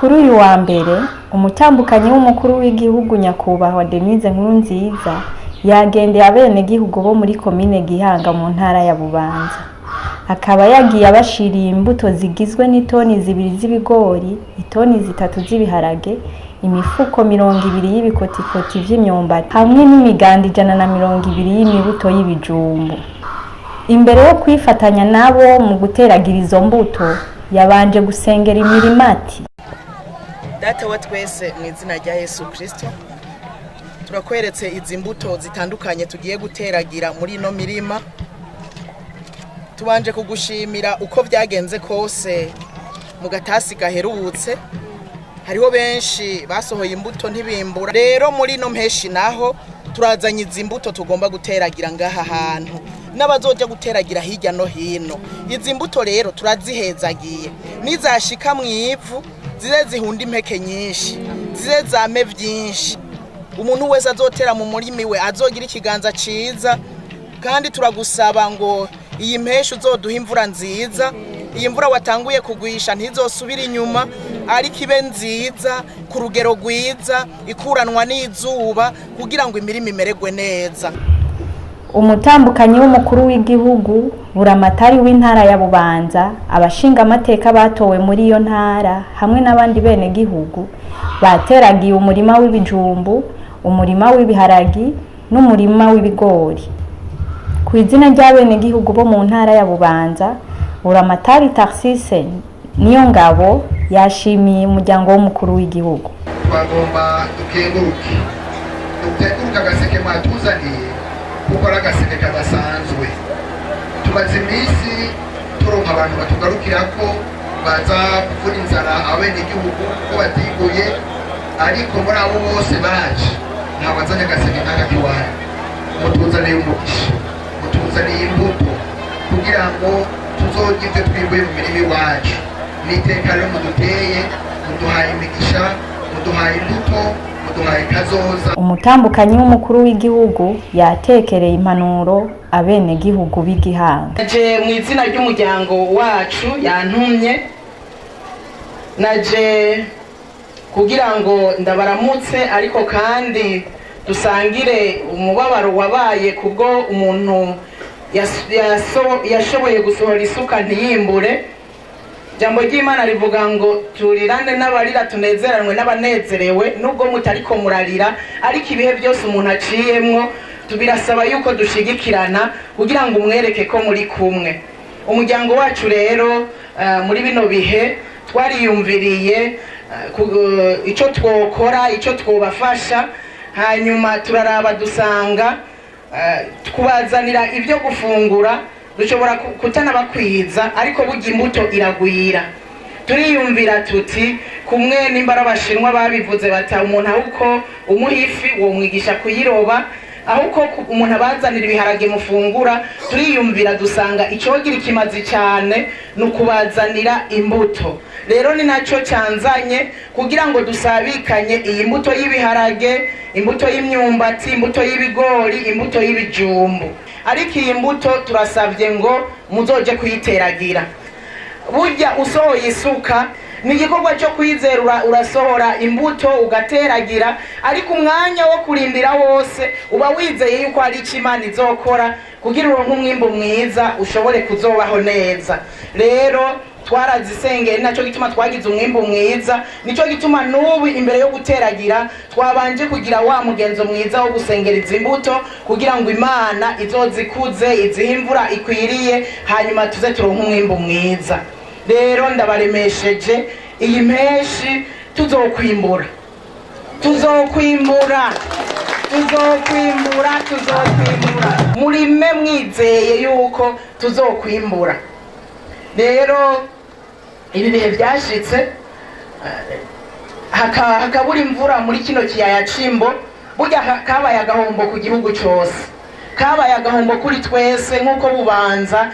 kuri uyu wa mbere umutambukanyi w'umukuru w'igihugu nyakubahwa Denise Nkurunziza yagendeye abenegihugu bo muri komine Gihanga mu ntara ya Bubanza, akaba yagiye abashiriye imbuto zigizwe n'itoni 2 z'ibigori, itoni 3 z'ibiharage, imifuko 20 y'ibikotikoti vy'imyumbati hamwe n'imiganda 120 y'imibuto y'ibijumbu. Imbere yo kwifatanya nabo mu guteragira izo mbuto, yabanje gusengera imirima ati: Data wa twese mu izina rya Yesu Kristo, turakweretse izi mbuto zitandukanye tugiye guteragira muri ino mirima. Tubanje kugushimira uko byagenze kose mu gatasi gaherutse. Hariho benshi basohoye imbuto ntibimbura. Rero muri ino mpeshi naho turazanye izi mbuto tugomba guteragira ngaha hantu, n'abazoja guteragira hirya no hino. Izi mbuto rero turazihezagiye, nizashika mu ivu zize zihunda impeke nyinshi, zize zame vyinshi. Umuntu wese azotera mu murimi we azogira ikiganza ciza, kandi turagusaba ngo iyi mpeshu uzoduha imvura nziza. Iyi mvura watanguye kugwisha ntizosubira inyuma, ariko ibe nziza ku rugero rwiza, ikuranwa n'izuba kugira ngo imirimo imererwe neza. Umutambukanyi w'umukuru w'igihugu, buramatari w'intara ya Bubanza, abashinga amateka batowe muri iyo ntara hamwe n'abandi bene gihugu bateragiye umurima w'ibijumbu, umurima w'ibiharagi n'umurima w'ibigori. Ku izina ry'abene gihugu bo mu ntara ya Bubanza, buramatari Tarsise Niyongabo yashimiye umuryango w'umukuru w'igihugu. Twagomba dukenguruke agaseke mwatuzaniye kuko ari agaseke kadasanzwe. Tumaze iminsi turonka abantu batugarukira ko baza kuvura inzara abene gihugu ko batiguye, ariko muri abo bose baje nta wazanye agaseke n'agakiwanya. Mutuzaniye umugisha, mutuzaniye imbuto kugira ngo tuzogite twimbuye mu mirimo iwacu. N'iteka rero muduteye, muduhaye imigisha, muduhaye imbuto, muduhaye kazoza. Umutambukanyi w'umukuru w'igihugu yatekereye impanuro abene gihugu b'Igihanga. Naje mu izina ry'umuryango wacu yantumye, naje kugira ngo ndabaramutse, ariko kandi dusangire umubabaro wabaye kubwo umuntu yashoboye gusohora isuka ntiyimbure. Jambo ry'Imana rivuga ngo turirane n'abarira tunezeranwe n'abanezerewe. Nubwo mutariko murarira, ariko ibihe byose umuntu aciyemwo tubirasaba yuko dushigikirana kugira ngo umwereke ko muri kumwe. Umuryango wacu rero muri bino bihe twariyumviriye ico twokora, ico twobafasha, hanyuma turaraba dusanga kubazanira ibyo gufungura dushobora kutanabakwiza, ariko burya imbuto iragwira. Turiyumvira tuti kumwe n'imbara abashinwa babivuze bata umuntu ahuko umuhifi wo mwigisha kuyiroba, ahuko umuntu abazanira ibiharage mufungura. Turiyumvira dusanga icogira ikimazi cyane nukubazanira imbuto. Rero ni naco cyanzanye kugira ngo dusabikanye iyi mbuto y'ibiharage, imbuto y'imyumbati, imbuto y'ibigori, imbuto y'ibijumbu. Ariko iyi mbuto turasabye ngo muzoje kuyiteragira. Burya usohoye isuka ni igikorwa cyo kwizera, urasohora imbuto ugateragira, ariko umwanya wo kurindira wose uba wizeye yuko hari icyo Imana izokora kugira uronke umwimbo mwiza ushobore kuzobaho neza. Rero twarazisengeye, naco gituma twagize umwimbo mwiza. Nico gituma n'ubu imbere yo guteragira twabanje kugira wa mugenzo mwiza wo gusengera izi mbuto kugira ngo Imana izozikuze, izihe imvura ikwiriye, hanyuma tuze turonke umwimbo mwiza. Rero ndabaremesheje iyi mpeshi tuzokwimbura, murime mwizeye yuko tuzokwimbura. Rero ibi bihe byashitse hakabura imvura muri kino kiyaya Cimbo, burya kabaye agahombo ku gihugu cyose, kabaye agahombo kuri twese. Nk'uko Bubanza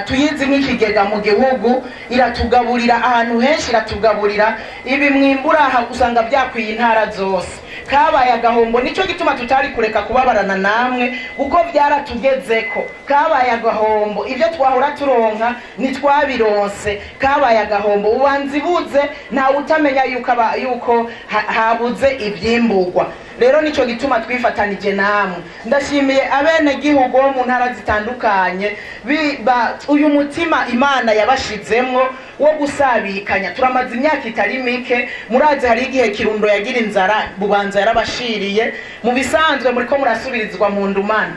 tuyizi nk'ikigega mu gihugu, iratugaburira ahantu henshi, iratugaburira. Ibi mwimbura usanga byakwiye intara zose. kabaye agahombo. Nico gituma tutari kureka kubabarana namwe kuko byaratugezeko. Kabaye agahombo, ivyo twahora turonka nitwabironse. Kabaye agahombo, ubanzi buze nta utamenya yuko habuze ivyimburwa. Rero nico gituma twifatanije namwe. Ndashimiye abene gihugu bo mu ntara zitandukanye uyu mutima Imana yabashizemwo wo gusabikanya. Turamaze imyaka itari mike, murazi hari igihe Kirundo yagira inzara, Bubanza yarabashiriye. Mu bisanzwe muriko murasubirizwa mu ndumana.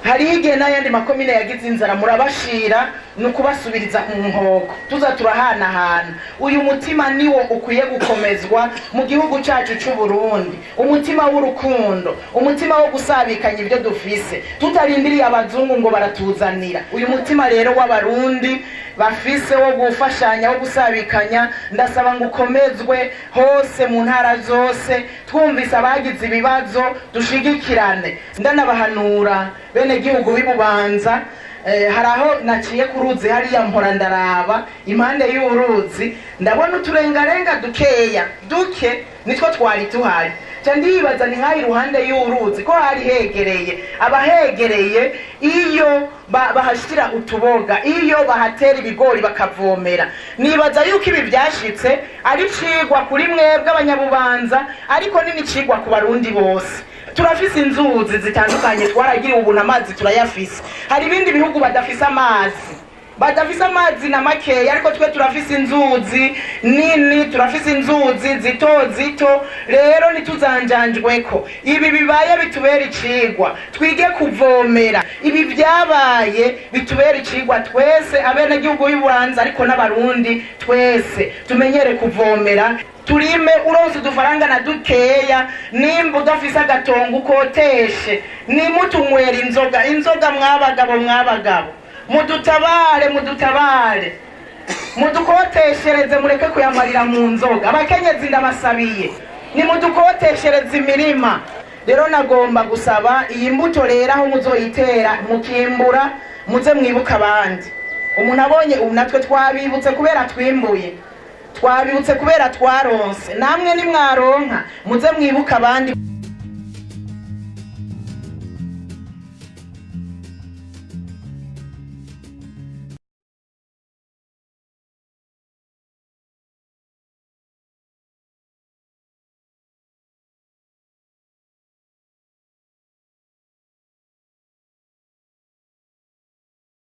Hari igihe n'ayandi makomine yagize inzara murabashira nukubasubiriza mu nkoko. Tuza turahanahana. Uyu mutima niwo ukwiye gukomezwa mu gihugu cyacu cy'u Burundi. Umutima w'urukundo, umutima wo gusabikanya ibyo dufise, tutarindiriye abazungu ngo baratuzanira. Uyu mutima rero w'abarundi bafise wo gufashanya, wo gusabikanya, ndasaba ngo ukomezwe hose mu ntara zose. Twumvise abagize ibibazo dushigikirane. Ndanabahanura bene gihugu bibubanza, haraho naciye kuruzi hariya mpora ndaraba impande y'uruzi ndabona uturengarenga duke nitwo twari tuhari. Ndibaza ni nkaho iruhande y'uruzi ko hari hegereye, abahegereye iyo bahashira utuboga, iyo bahatera ibigori bakavomera. Nibaza yuko ibi byashitse ari cigwa kuri mwebwe abanyabubanza, ariko nini cigwa ku barundi bose. Turafise inzuzi zitandukanye twaragira ubu n'amazi turayafise. Hari ibindi bihugu badafise amazi na makeya, ariko twe turafise inzuzi nini, turafise inzuzi zito. Rero nituzanjanjweko ibi bibaye bitubera icigwa, twige kuvomera. Ibi byabaye bitubera icigwa twese abene gihugu b'Ibubanza, ariko n'abarundi twese tumenyere kuvomera. Turime uronse udufaranga na dukeya, nimba udafise agatongo ukoteshe, nimutunywera inzoga mwabagabo. Mudutabare mudukoteshereze, mureke kuyamarira mu nzoga. Abakenyezi ndabasabiye nimudukoteshereze imirima. Rero nagomba gusaba iyi mbuto rero aho muzoyitera mukimbura, muze mwibuka abandi. Umuntu abonye natwe twabibutse kubera twimbuye, twabibutse kubera twaronse. Namwe nimwaronka muze mwibuka abandi.